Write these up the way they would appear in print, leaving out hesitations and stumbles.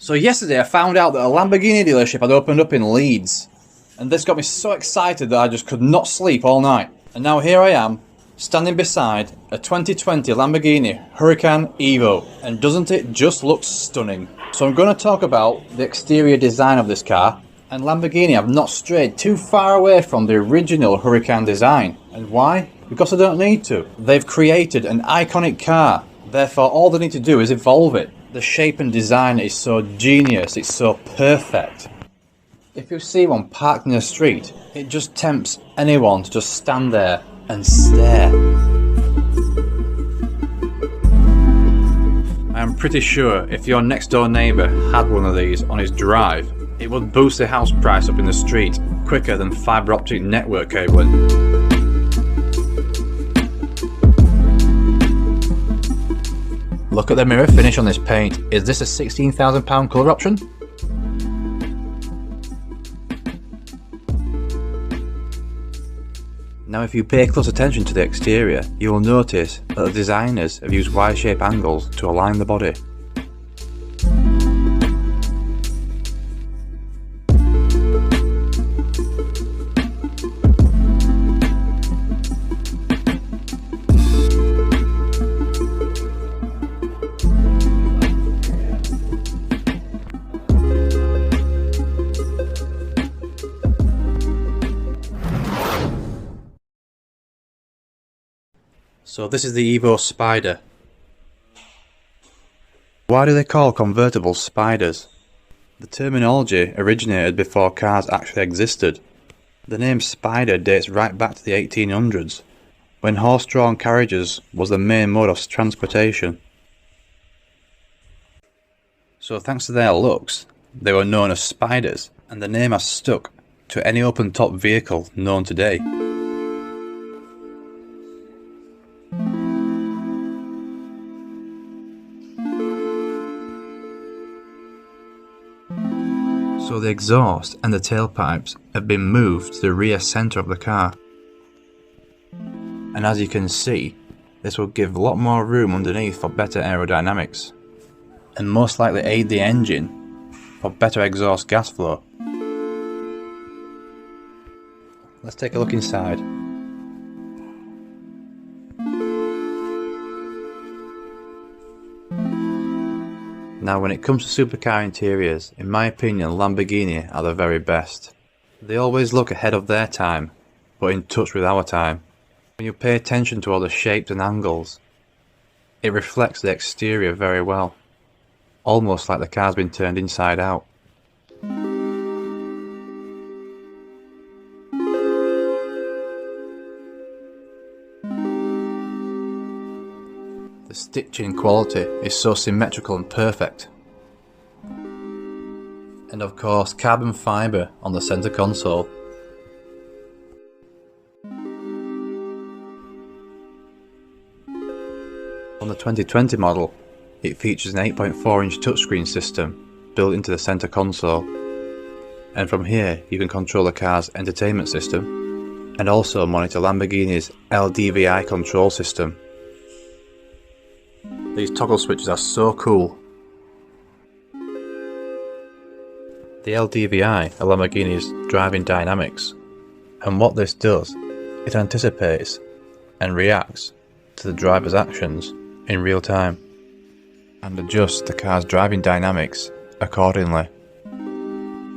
So yesterday I found out that a Lamborghini dealership had opened up in Leeds. And this got me so excited that I just could not sleep all night. And now here I am, standing beside a 2020 Lamborghini Huracan Evo. And doesn't it just look stunning? So I'm going to talk about the exterior design of this car. And Lamborghini have not strayed too far away from the original Huracan design. And why? Because they don't need to. They've created an iconic car. Therefore all they need to do is evolve it. The shape and design is so genius, it's so perfect. If you see one parked in the street, it just tempts anyone to just stand there and stare. I'm pretty sure if your next door neighbour had one of these on his drive, it would boost the house price up in the street quicker than fibre optic network cabling. Look at the mirror finish on this paint. Is this a £16,000 colour option? Now if you pay close attention to the exterior, you will notice that the designers have used Y-shaped angles to align the body. So this is the Evo Spider. Why do they call convertibles spiders? The terminology originated before cars actually existed. The name spider dates right back to the 1800s, when horse-drawn carriages was the main mode of transportation. So thanks to their looks, they were known as spiders, and the name has stuck to any open-top vehicle known today. So the exhaust and the tailpipes have been moved to the rear centre of the car. And as you can see, this will give a lot more room underneath for better aerodynamics, and most likely aid the engine for better exhaust gas flow. Let's take a look inside. Now when it comes to supercar interiors, in my opinion Lamborghini are the very best. They always look ahead of their time, but in touch with our time. When you pay attention to all the shapes and angles, it reflects the exterior very well, almost like the car's been turned inside out. The stitching quality is so symmetrical and perfect. And of course carbon fibre on the centre console. On the 2020 model, it features an 8.4-inch touchscreen system built into the centre console. And from here you can control the car's entertainment system and also monitor Lamborghini's LDVI control system. These toggle switches are so cool. The LDVI are Lamborghini's driving dynamics, and what this does, it anticipates and reacts to the driver's actions in real time, and adjusts the car's driving dynamics accordingly.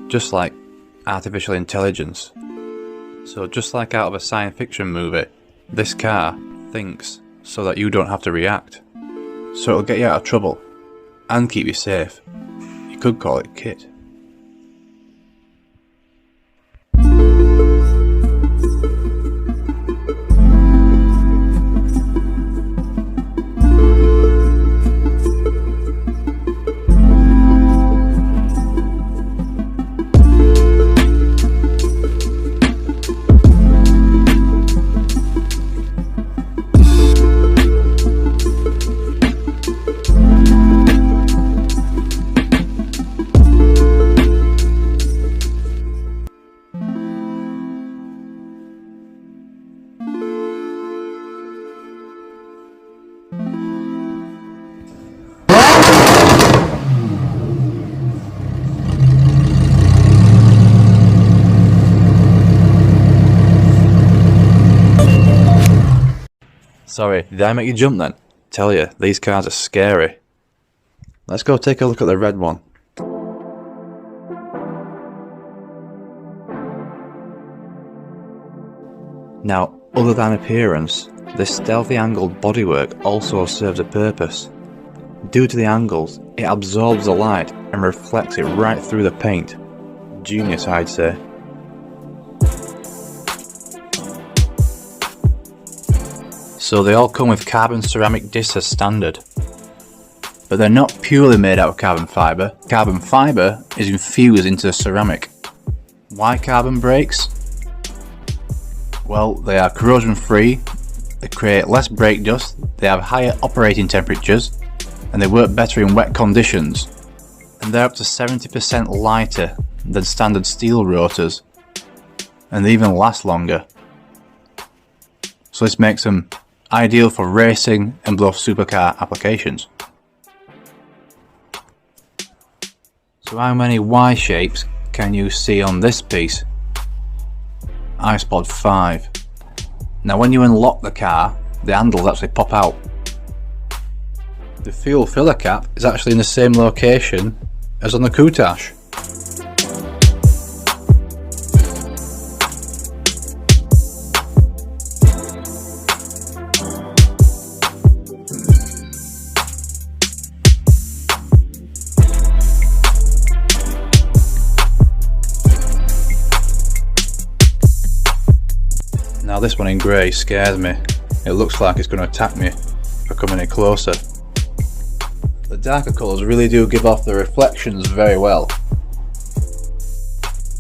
Just like artificial intelligence. So just like out of a science fiction movie, this car thinks so that you don't have to react. So it'll get you out of trouble and keep you safe. You could call it KIT. Sorry, did I make you jump then? Tell you, these cars are scary. Let's go take a look at the red one. Now, other than appearance, this stealthy angled bodywork also serves a purpose. Due to the angles, it absorbs the light and reflects it right through the paint. Genius, I'd say. So they all come with carbon ceramic discs as standard. But they're not purely made out of carbon fibre. Carbon fibre is infused into the ceramic. Why carbon brakes? Well, they are corrosion free, they create less brake dust, they have higher operating temperatures, and they work better in wet conditions. And they're up to 70% lighter than standard steel rotors, and they even last longer. So this makes them ideal for racing and both supercar applications. So how many Y shapes can you see on this piece? I spot 5. Now when you unlock the car, the handles actually pop out. The fuel filler cap is actually in the same location as on the Countach. Now this one in grey scares me. It looks like it's going to attack me if I come any closer. The darker colours really do give off the reflections very well.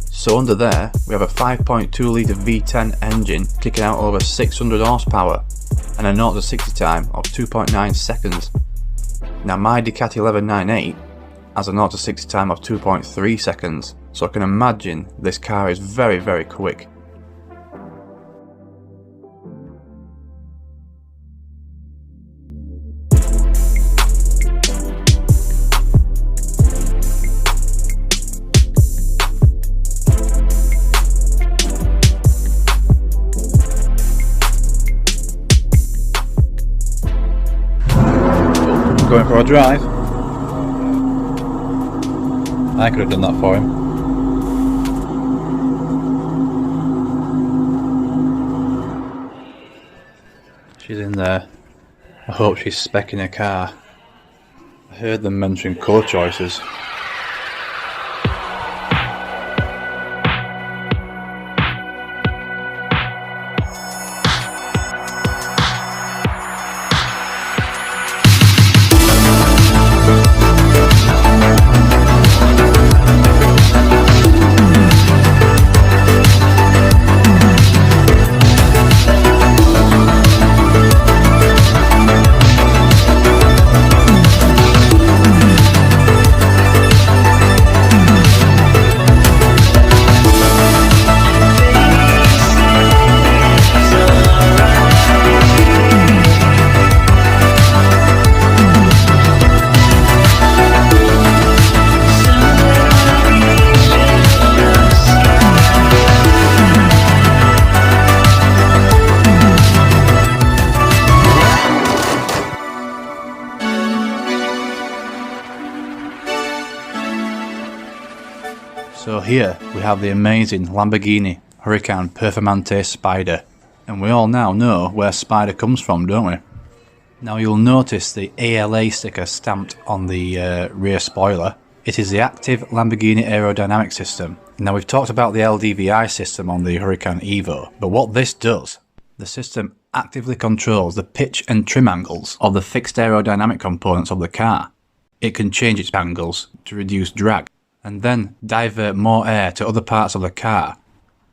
So under there we have a 5.2 litre V10 engine kicking out over 600 horsepower and a 0 to 60 time of 2.9 seconds. Now my Ducati 1198 has a 0 to 60 time of 2.3 seconds, so I can imagine this car is very quick. Going for a drive. I could have done that for him. She's in there. I hope she's speccing her car. I heard them mention colour choices. So here we have the amazing Lamborghini Huracan Performante SPYDER, and we all now know where SPYDER comes from, don't we? Now you'll notice the ALA sticker stamped on the rear spoiler. It is the active Lamborghini aerodynamic system. Now we've talked about the LDVI system on the Huracan Evo, but what this does, the system actively controls the pitch and trim angles of the fixed aerodynamic components of the car. It can change its angles to reduce drag, and then divert more air to other parts of the car.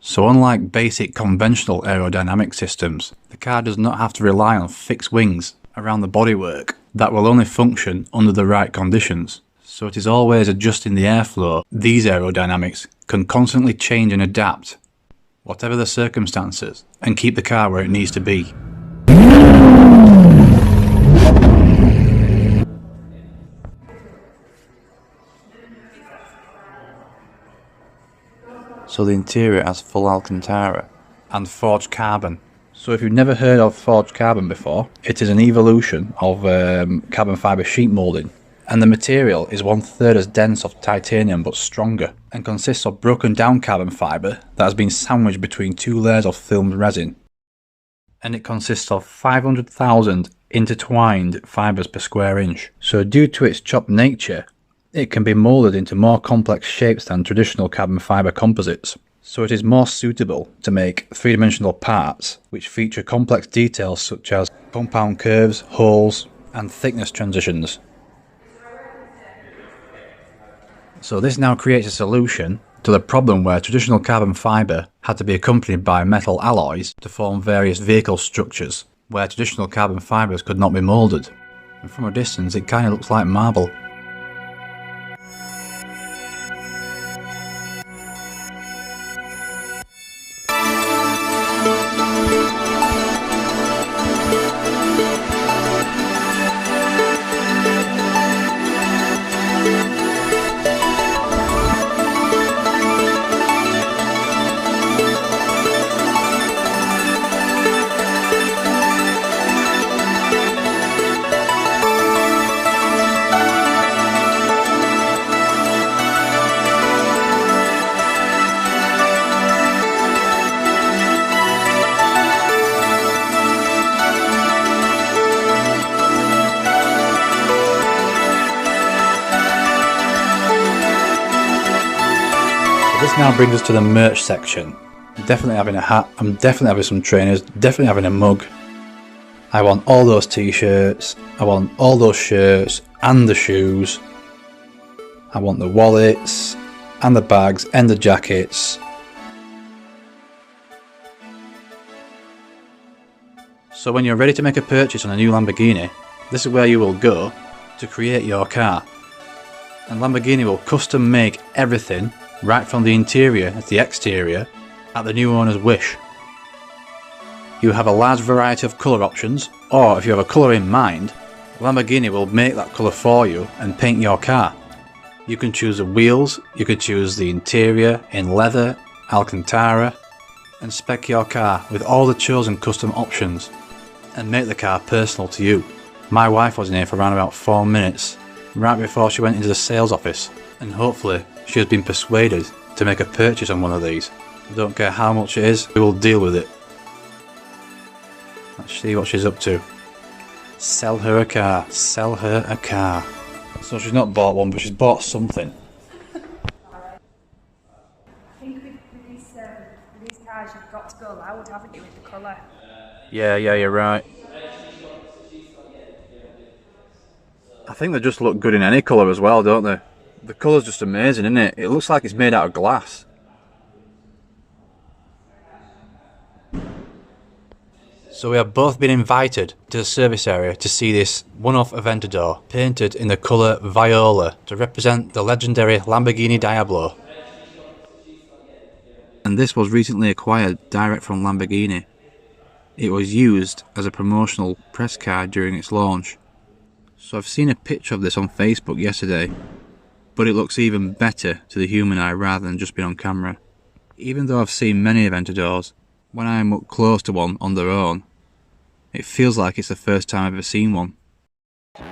So unlike basic conventional aerodynamic systems, the car does not have to rely on fixed wings around the bodywork that will only function under the right conditions. So it is always adjusting the airflow. These aerodynamics can constantly change and adapt, whatever the circumstances, and keep the car where it needs to be. So the interior has full Alcantara and forged carbon, So if you've never heard of forged carbon before, it is an evolution of carbon fibre sheet moulding. And the material is 1/3 as dense of titanium but stronger, and consists of broken down carbon fibre that has been sandwiched between 2 layers of filmed resin. And it consists of 500,000 intertwined fibres per square inch. So due to its chopped nature, it can be moulded into more complex shapes than traditional carbon fibre composites. So it is more suitable to make three-dimensional parts which feature complex details such as compound curves, holes and thickness transitions. So this now creates a solution to the problem where traditional carbon fibre had to be accompanied by metal alloys to form various vehicle structures, where traditional carbon fibres could not be moulded. And from a distance it kinda looks like marble. This now brings us to the merch section. I'm definitely having a hat, I'm definitely having some trainers, definitely having a mug. I want all those t-shirts, I want all those shirts and the shoes. I want the wallets and the bags and the jackets. So when you're ready to make a purchase on a new Lamborghini, this is where you will go to create your car. And Lamborghini will custom make everything, right from the interior to the exterior, at the new owner's wish. You have a large variety of colour options, or if you have a colour in mind, Lamborghini will make that colour for you and paint your car. You can choose the wheels, you can choose the interior in leather, Alcantara, and spec your car with all the chosen custom options, and make the car personal to you. My wife was in here for around about 4 minutes, right before she went into the sales office, and hopefully she has been persuaded to make a purchase on one of these. I don't care how much it is, we will deal with it. Let's see what she's up to. Sell her a car, sell her a car. So she's not bought one, but she's bought something. I think with these cars you've got to go loud, haven't you, with the colour? Yeah, you're right. I think they just look good in any colour as well, don't they? The colour's just amazing, isn't it? It looks like it's made out of glass. So we have both been invited to the service area to see this one-off AVENTADOR painted in the colour viola to represent the legendary Lamborghini Diablo. And this was recently acquired direct from Lamborghini. It was used as a promotional press card during its launch. So I've seen a picture of this on Facebook yesterday, but it looks even better to the human eye rather than just being on camera. Even though I've seen many AVENTADORs, when I am up close to one on their own, it feels like it's the first time I've ever seen one. I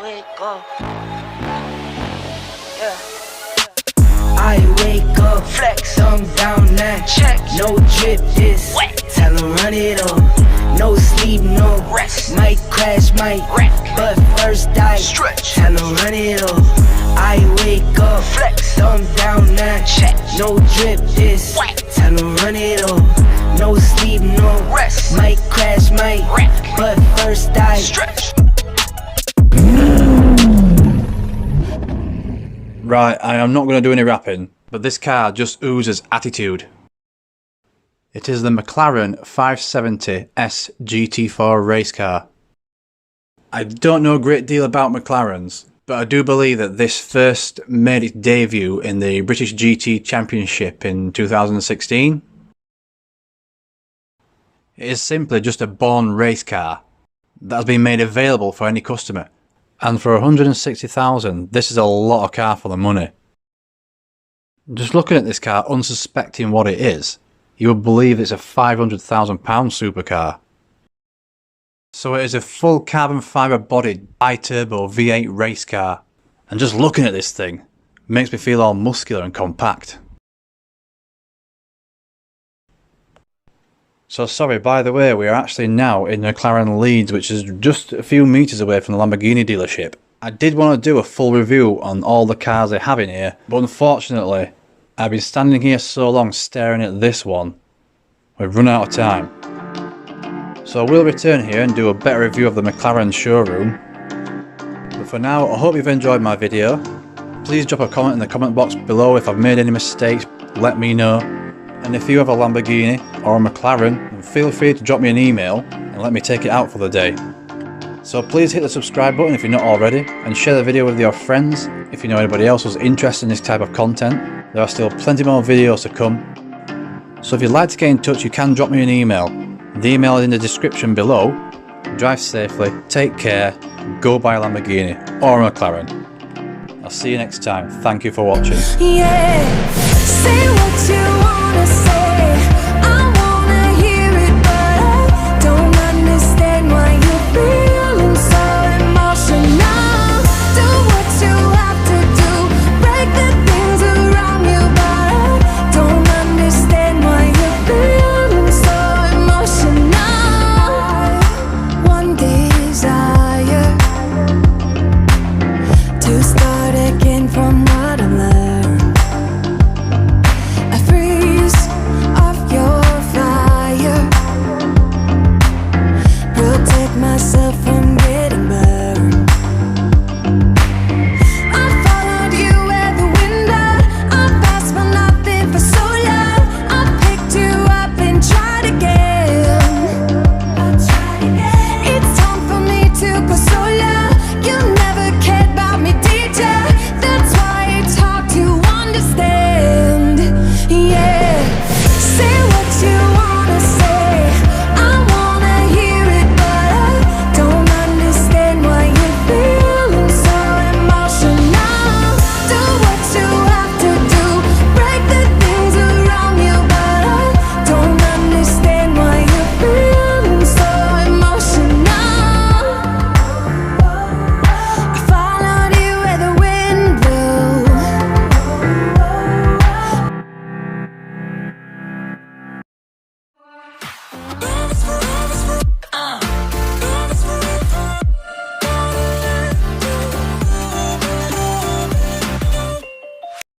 wake up. I wake up, flex, thumb down now. Check, no drip this. Wet. Tell 'em run it up. No sleep, no rest. Might crash, might wreck. But first I stretch. Tell 'em run it up. I wake up, flex, thumb down now. Check, no drip this. Wet. Tell 'em run it up. No sleep, no rest. Might crash, might wreck. But first I stretch. Right, I am not going to do any rapping, but this car just oozes attitude. It is the Mclaren 570S GT4 race car. I don't know a great deal about McLarens, but I do believe that this first made its debut in the British GT Championship in 2016. It is simply just a born race car that has been made available for any customer. And for 160,000, this is a lot of car for the money. Just looking at this car, unsuspecting what it is, you would believe it's a £500,000 supercar. So it is a full carbon fibre bodied bi-turbo V8 race car, and just looking at this thing makes me feel all muscular and compact. So sorry, by the way, we are actually now in Mclaren Leeds, which is just a few metres away from the Lamborghini dealership. I did want to do a full review on all the cars they have in here, but unfortunately, I've been standing here so long staring at this one, we've run out of time. So we'll return here and do a better review of the Mclaren showroom. But for now, I hope you've enjoyed my video. Please drop a comment in the comment box below if I've made any mistakes, let me know. And if you have a Lamborghini or a McLaren, then feel free to drop me an email and let me take it out for the day. So please hit the subscribe button if you're not already, and share the video with your friends if you know anybody else who's interested in this type of content. There are still plenty more videos to come. So if you'd like to get in touch, you can drop me an email. The email is in the description below. Drive safely, take care, go buy a Lamborghini or a McLaren. I'll see you next time. Thank you for watching. Yeah, say what you wanna say. I wanna hear it, but I don't understand why you're feeling so emotional. Do what you have to do, break the things around you, but I don't understand why you're feeling so emotional. One desire to start again from